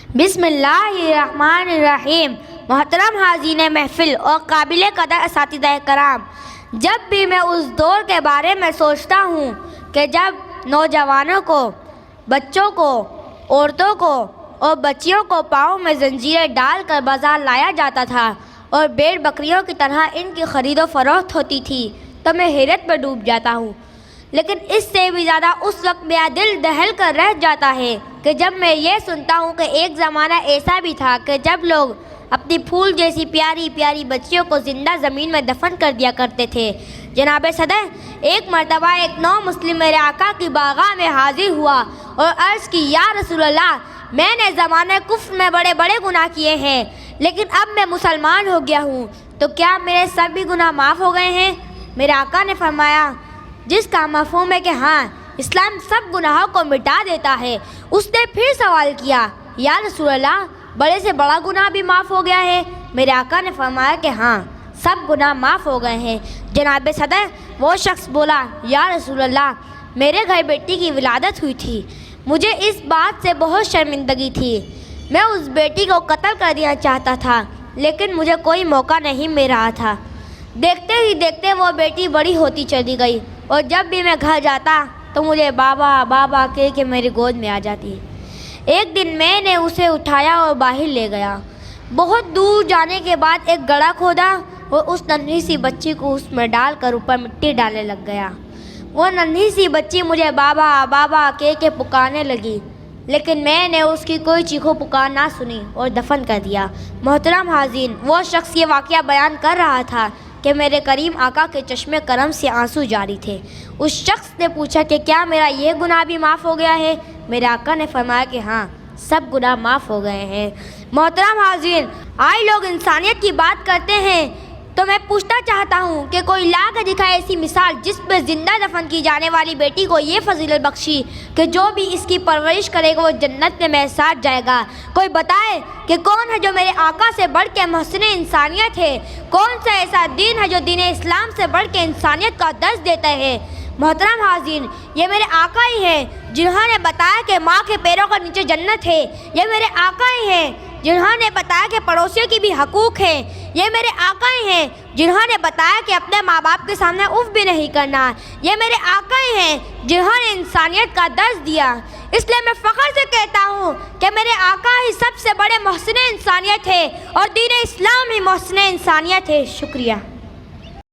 بسم اللہ الرحمن الرحیم۔ محترم حاضرین محفل اور قابل قدر اساتذہ کرام، جب بھی میں اس دور کے بارے میں سوچتا ہوں کہ جب نوجوانوں کو، بچوں کو، عورتوں کو اور بچیوں کو پاؤں میں زنجیریں ڈال کر بازار لایا جاتا تھا اور بھیڑ بکریوں کی طرح ان کی خرید و فروخت ہوتی تھی، تو میں حیرت میں ڈوب جاتا ہوں۔ لیکن اس سے بھی زیادہ اس وقت میرا دل دہل کر رہ جاتا ہے کہ جب میں یہ سنتا ہوں کہ ایک زمانہ ایسا بھی تھا کہ جب لوگ اپنی پھول جیسی پیاری پیاری بچیوں کو زندہ زمین میں دفن کر دیا کرتے تھے۔ جناب صدر، ایک مرتبہ ایک نو مسلم میرے آقا کی بارگاہ میں حاضر ہوا اور عرض کی، یا رسول اللہ، میں نے زمانہ کفر میں بڑے بڑے گناہ کیے ہیں، لیکن اب میں مسلمان ہو گیا ہوں، تو کیا میرے سب بھی گناہ معاف ہو گئے ہیں؟ میرے آقا نے فرمایا، جس کا مفہوم ہے کہ ہاں، اسلام سب گناہوں کو مٹا دیتا ہے۔ اس نے پھر سوال کیا، یا رسول اللہ، بڑے سے بڑا گناہ بھی معاف ہو گیا ہے؟ میرے آقا نے فرمایا کہ ہاں، سب گناہ معاف ہو گئے ہیں۔ جناب صدر، وہ شخص بولا، یا رسول اللہ، میرے گھر بیٹی کی ولادت ہوئی تھی، مجھے اس بات سے بہت شرمندگی تھی، میں اس بیٹی کو قتل کر دینا چاہتا تھا، لیکن مجھے کوئی موقع نہیں مل رہا تھا۔ دیکھتے ہی دیکھتے وہ بیٹی بڑی ہوتی چلی گئی اور جب بھی میں گھر جاتا تو مجھے بابا بابا کہہ کے میری گود میں آ جاتی۔ ایک دن میں نے اسے اٹھایا اور باہر لے گیا۔ بہت دور جانے کے بعد ایک گڑھا کھودا اور اس ننھی سی بچی کو اس میں ڈال کر اوپر مٹی ڈالنے لگ گیا۔ وہ ننھی سی بچی مجھے بابا بابا کہہ کے پکارنے لگی، لیکن میں نے اس کی کوئی چیخو پکار نہ سنی اور دفن کر دیا۔ محترم حاضرین، وہ شخص یہ واقعہ بیان کر رہا تھا کہ میرے کریم آقا کے چشم کرم سے آنسو جاری تھے۔ اس شخص نے پوچھا کہ کیا میرا یہ گناہ بھی معاف ہو گیا ہے؟ میرے آقا نے فرمایا کہ ہاں، سب گناہ معاف ہو گئے ہیں۔ محترم حاضرین، آج لوگ انسانیت کی بات کرتے ہیں تو میں پوچھنا چاہتا ہوں کہ کوئی لا کر دکھائے ایسی مثال جس پہ زندہ دفن کی جانے والی بیٹی کو یہ فضیلت بخشی کہ جو بھی اس کی پرورش کرے گا وہ جنت میں میرے ساتھ جائے گا۔ کوئی بتائے کہ کون ہے جو میرے آقا سے بڑھ کے محسن انسانیت ہے؟ کون سا ایسا دین ہے جو دین اسلام سے بڑھ کے انسانیت کا درس دیتا ہے؟ محترم حاضرین، یہ میرے آقا ہی ہیں جنہوں نے بتایا کہ ماں کے پیروں کے نیچے جنت ہے۔ یہ میرے آقا ہی ہیں جنہوں نے بتایا کہ پڑوسیوں کی بھی حقوق ہیں۔ یہ میرے آقا ہی ہیں جنہوں نے بتایا کہ اپنے ماں باپ کے سامنے اف بھی نہیں کرنا۔ یہ میرے آقا ہی ہیں جنہوں نے انسانیت کا درس دیا۔ اس لیے میں فخر سے کہتا ہوں کہ میرے آقا ہی سب سے بڑے محسن انسانیت ہے اور دین اسلام ہی محسن انسانیت ہے۔ شکریہ۔